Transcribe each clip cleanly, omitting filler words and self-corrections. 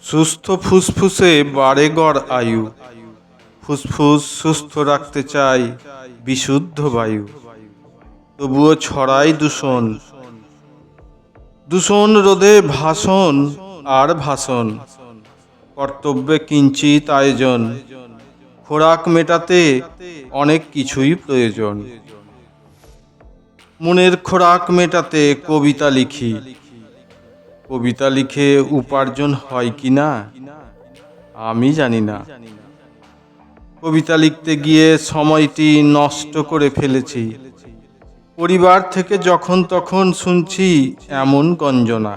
সুস্থ ফুসফুসে বাড়ে গড় আয়ু। ফুসফুস সুস্থ রাখতে চাই বিশুদ্ধ বায়ু। তবুও ছড়াই দূষণ। দূষণ রোধে ভাষণ আর ভাষণ। কর্তব্যে কিঞ্চিত আয়োজন। খোরাক মেটাতে অনেক কিছুই প্রয়োজন। মনের খোরাক মেটাতে কবিতা লিখি। কবিতা লিখে উপার্জন হয় কি না আমি জানি না। কবিতা লিখতে গিয়ে সময়টি নষ্ট করে ফেলেছি। পরিবার থেকে যখন তখন শুনছি এমন গঞ্জনা।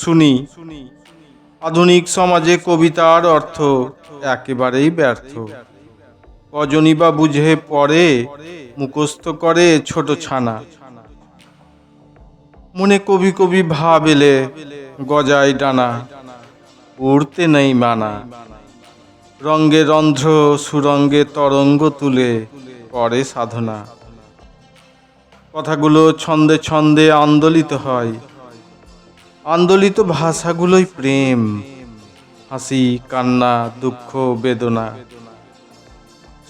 শুনি আধুনিক সমাজে কবিতার অর্থ একেবারেই ব্যর্থ। কজনই বা বুঝে পড়ে, মুখস্থ করে ছোট ছানা। মনে কবি কবি ভাব এলে গজায় ডানা, উড়তে নেই মানা। রঙ্গে রন্ধ্র সুরঙ্গে তরঙ্গ তুলে করে সাধনা। কথাগুলো ছন্দে ছন্দে আন্দোলিত হয়। আন্দোলিত ভাষাগুলোই প্রেম, হাসি কান্না দুঃখ বেদনা।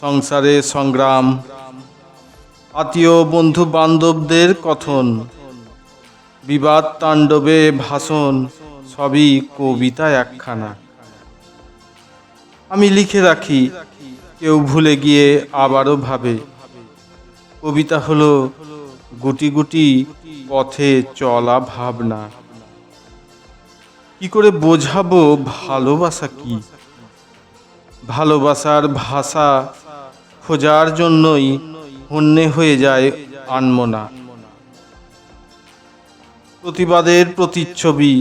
সংসারে সংগ্রাম, আত্মীয় বন্ধু বান্ধবদের কথন, বিবাদ তাণ্ডবে ভাষণ, সবই কবিতা একখানা। আমি লিখে রাখি, কেউ ভুলে গিয়ে আবারও ভাবে। কবিতা হলো গুটি গুটি পথে চলা ভাবনা। কি করে বোঝাবো ভালোবাসা কি? ভালোবাসার ভাষা খোঁজার জন্যই হন্যে হয়ে যায় আনমনা। প্রতিবাদের প্রতিচ্ছবি,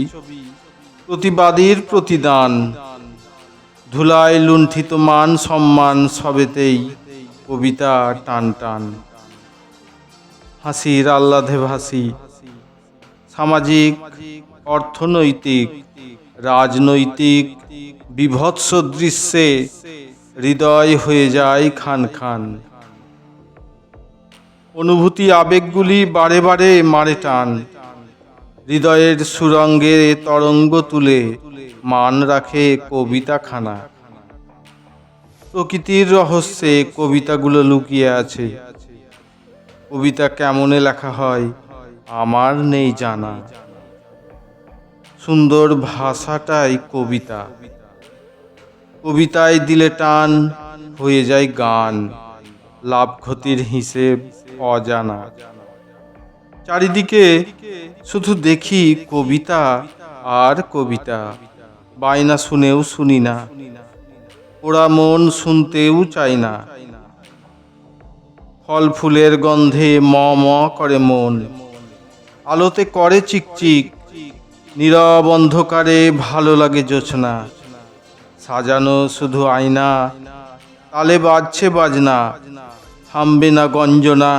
প্রতিবাদীর প্রতিদান। ধুলায় লুণ্ঠিত মান সম্মান সবেতেই কবিতা টান টান। হাসির আহ্লাদে ভাসি, সামাজিক অর্থনৈতিক রাজনৈতিক বিভৎস দৃশ্যে হৃদয় হয়ে যায় খান খান। অনুভূতি আবেগগুলি বারে বারে মারে টান। হৃদয়ের সুরঙ্গে তরঙ্গ তুলে মান রাখে কবিতাখানা। প্রকৃতির রহস্যে কবিতাগুলো লুকিয়ে আছে। কবিতা কেমনে লেখা হয় আমার নেই জানা। সুন্দর ভাষাটাই কবিতা। কবিতায় দিলে টান হয়ে যায় গান। লাভ ক্ষতির হিসেব অজানা। চারিদিকে শুধু দেখি কবিতা আর কবিতা। বায়না শুনেও শুনি না, ওরা মন শুনতেও চায় না। ফল ফুলের গন্ধে ম ম করে মন। আলোতে করে চিকচিক, নীরব অন্ধকারে ভালো লাগে জোছনা। সাজানো শুধু আয়না, তালে বাজছে বাজনা। থামবে না গঞ্জনা,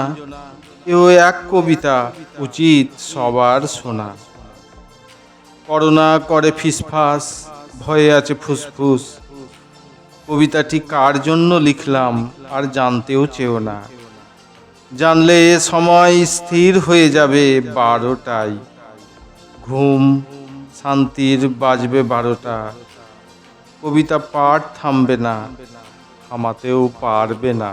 এও এক কবিতা উচিত সবার শোনা। করোনা করে ফিসফাস, ভয়ে আছে ফুসফুস। কবিতাটি কার জন্য লিখলাম আর জানতেও চেও না। জানলে এ সময় স্থির হয়ে যাবে 12টায়। ঘুম শান্তির বাজবে 12টা। কবিতা পাঠ থামবে না, থামাতেও পারবে না।